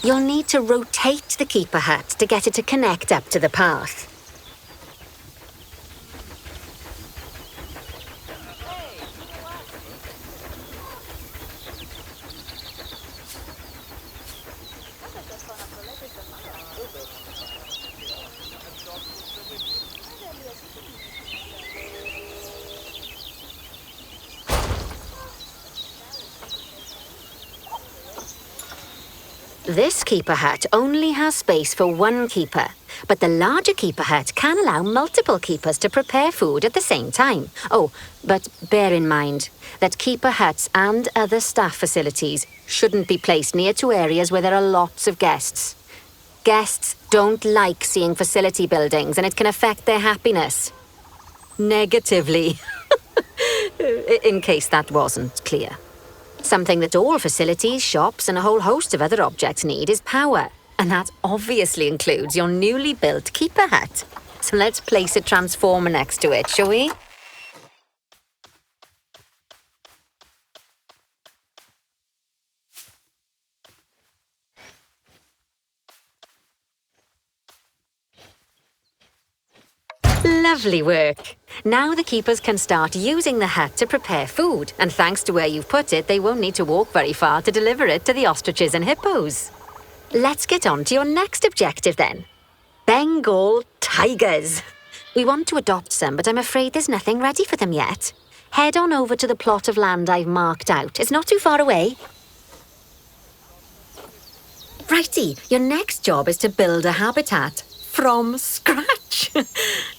You'll need to rotate the keeper hut to get it to connect up to the path. This keeper hut only has space for one keeper, but the larger keeper hut can allow multiple keepers to prepare food at the same time. Oh, but bear in mind that keeper huts and other staff facilities shouldn't be placed near to areas where there are lots of guests. Guests don't like seeing facility buildings, and it can affect their happiness. Negatively, in case that wasn't clear. Something that all facilities, shops, and a whole host of other objects need is power. And that obviously includes your newly built keeper hut. So let's place a transformer next to it, shall we? Lovely work. Now the keepers can start using the hut to prepare food, and thanks to where you've put it, they won't need to walk very far to deliver it to the ostriches and hippos. Let's get on to your next objective then. Bengal tigers. We want to adopt some, but I'm afraid there's nothing ready for them yet. Head on over to the plot of land I've marked out. It's not too far away. Righty, your next job is to build a habitat from scratch.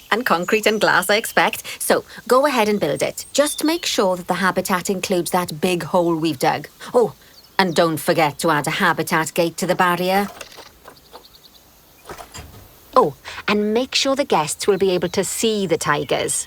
And concrete and glass, I expect. So go ahead and build it. Just make sure that the habitat includes that big hole we've dug. Oh, and don't forget to add a habitat gate to the barrier. Oh, and make sure the guests will be able to see the tigers.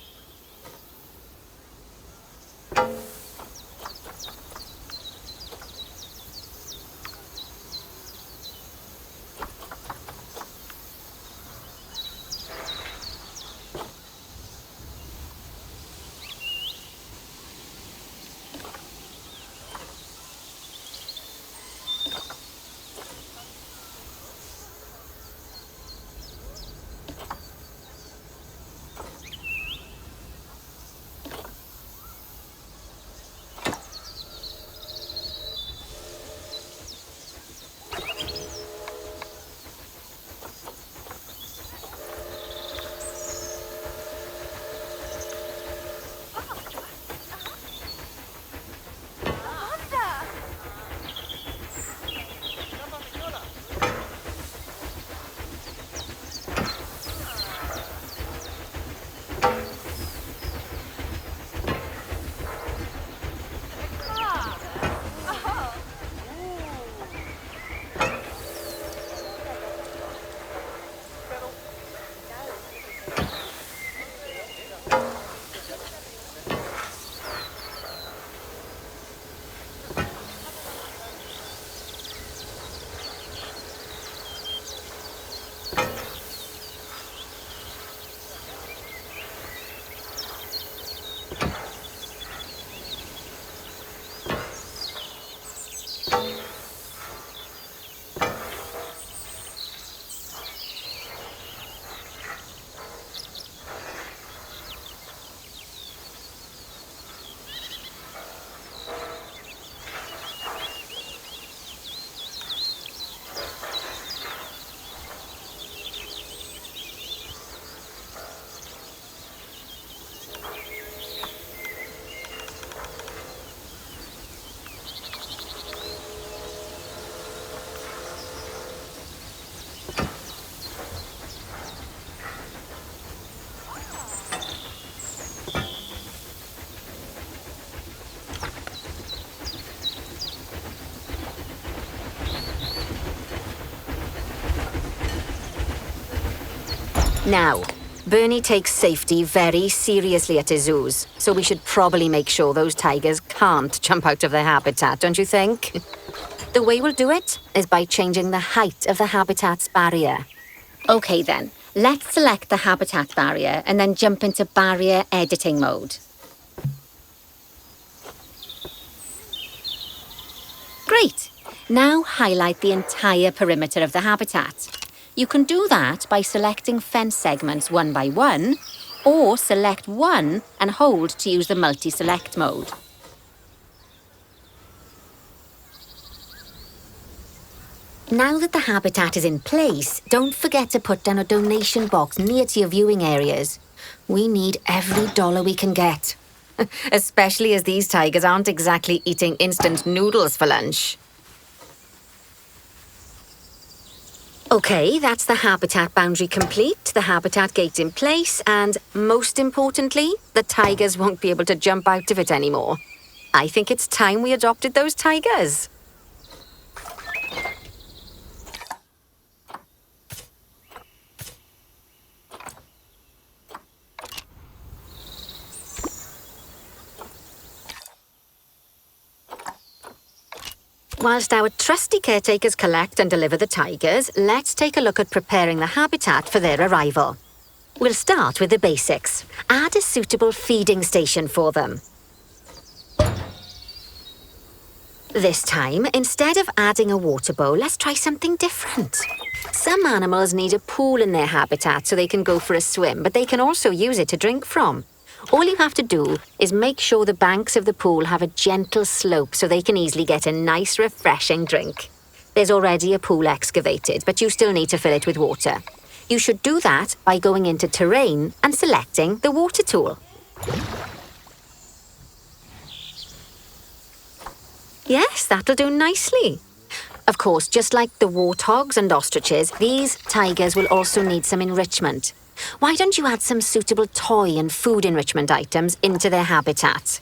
Now, Bernie takes safety very seriously at his zoos, so we should probably make sure those tigers can't jump out of their habitat, don't you think? The way we'll do it is by changing the height of the habitat's barrier. Okay then, let's select the habitat barrier and then jump into barrier editing mode. Great! Now highlight the entire perimeter of the habitat. You can do that by selecting fence segments one by one, or select one and hold to use the multi-select mode. Now that the habitat is in place, don't forget to put down a donation box near to your viewing areas. We need every dollar we can get. Especially as these tigers aren't exactly eating instant noodles for lunch. Okay, that's the habitat boundary complete, the habitat gate in place, and most importantly, the tigers won't be able to jump out of it anymore. I think it's time we adopted those tigers. Whilst our trusty caretakers collect and deliver the tigers, let's take a look at preparing the habitat for their arrival. We'll start with the basics. Add a suitable feeding station for them. This time, instead of adding a water bowl, let's try something different. Some animals need a pool in their habitat so they can go for a swim, but they can also use it to drink from. All you have to do is make sure the banks of the pool have a gentle slope so they can easily get a nice, refreshing drink. There's already a pool excavated, but you still need to fill it with water. You should do that by going into Terrain and selecting the water tool. Yes, that'll do nicely. Of course, just like the warthogs and ostriches, these tigers will also need some enrichment. Why don't you add some suitable toy and food enrichment items into their habitat?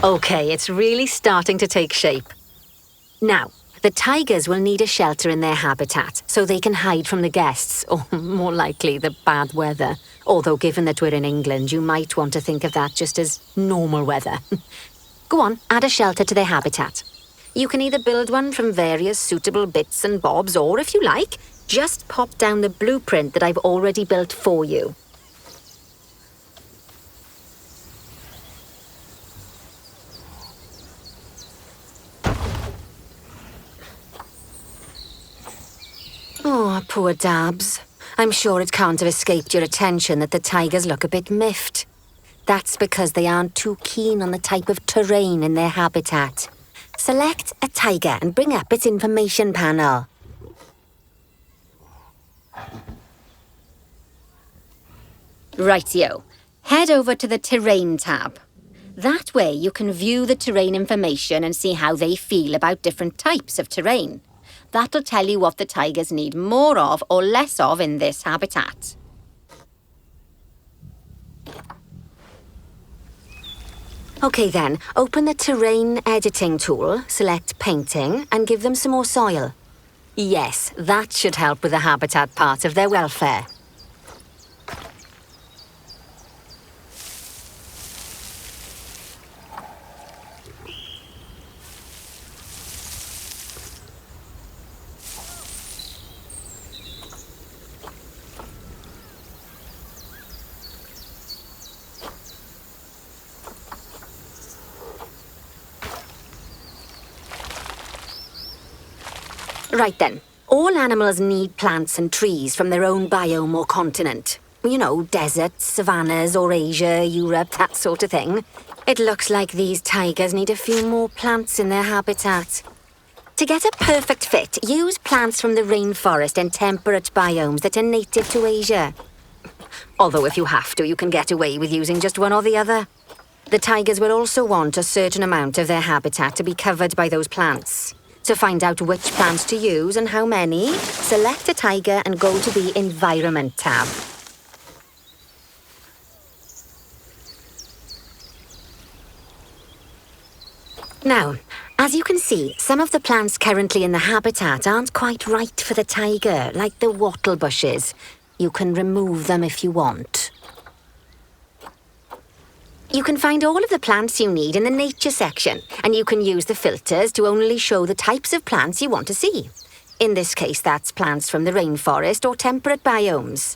Okay, it's really starting to take shape. Now, the tigers will need a shelter in their habitat so they can hide from the guests, or more likely, the bad weather. Although given that we're in England, you might want to think of that just as normal weather. Go on, add a shelter to their habitat. You can either build one from various suitable bits and bobs, or if you like, just pop down the blueprint that I've already built for you. Oh, poor Dabs. I'm sure it can't have escaped your attention that the tigers look a bit miffed. That's because they aren't too keen on the type of terrain in their habitat. Select a tiger and bring up its information panel. Rightio. Head over to the Terrain tab. That way you can view the terrain information and see how they feel about different types of terrain. That'll tell you what the tigers need more of or less of in this habitat. Okay then, open the Terrain Editing tool, select Painting, and give them some more soil. Yes, that should help with the habitat part of their welfare. Right then, all animals need plants and trees from their own biome or continent. You know, deserts, savannas, or Asia, Europe, that sort of thing. It looks like these tigers need a few more plants in their habitat. To get a perfect fit, use plants from the rainforest and temperate biomes that are native to Asia. Although if you have to, you can get away with using just one or the other. The tigers will also want a certain amount of their habitat to be covered by those plants. To find out which plants to use and how many, select a tiger and go to the Environment tab. Now, as you can see, some of the plants currently in the habitat aren't quite right for the tiger, like the wattle bushes. You can remove them if you want. You can find all of the plants you need in the nature section, and you can use the filters to only show the types of plants you want to see. In this case, that's plants from the rainforest or temperate biomes.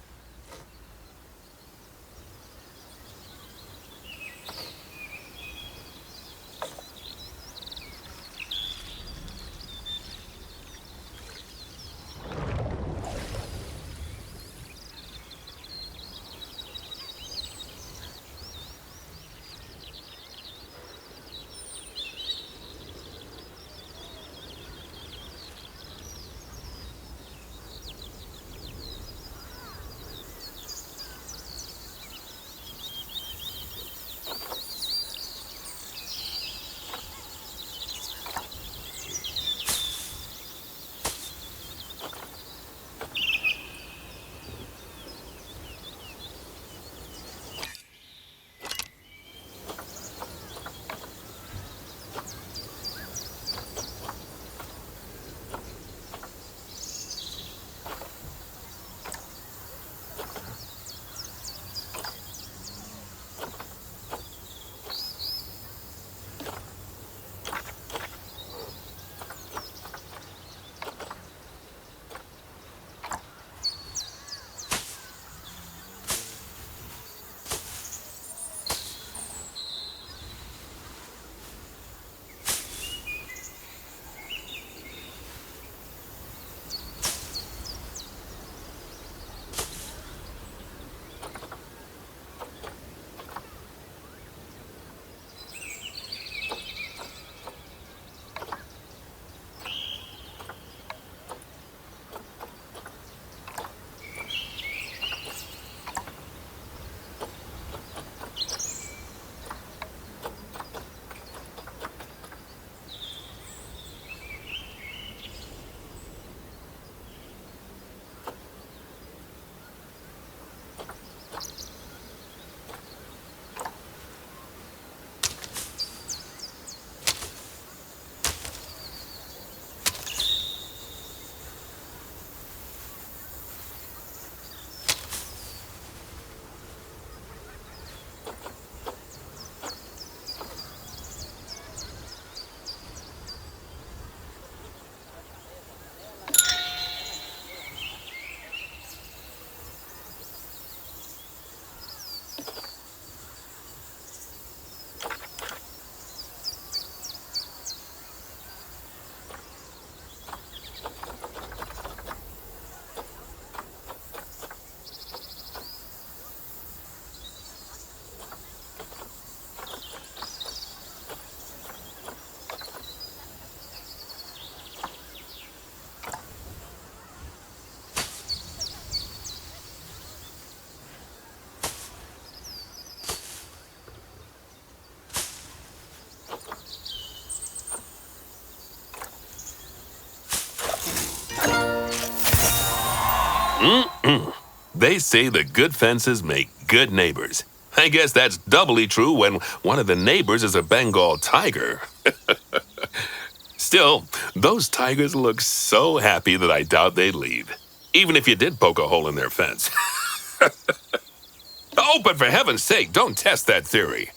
They say the good fences make good neighbors. I guess that's doubly true when one of the neighbors is a Bengal tiger. Still, those tigers look so happy that I doubt they'd leave, even if you did poke a hole in their fence. Oh, but for heaven's sake, don't test that theory.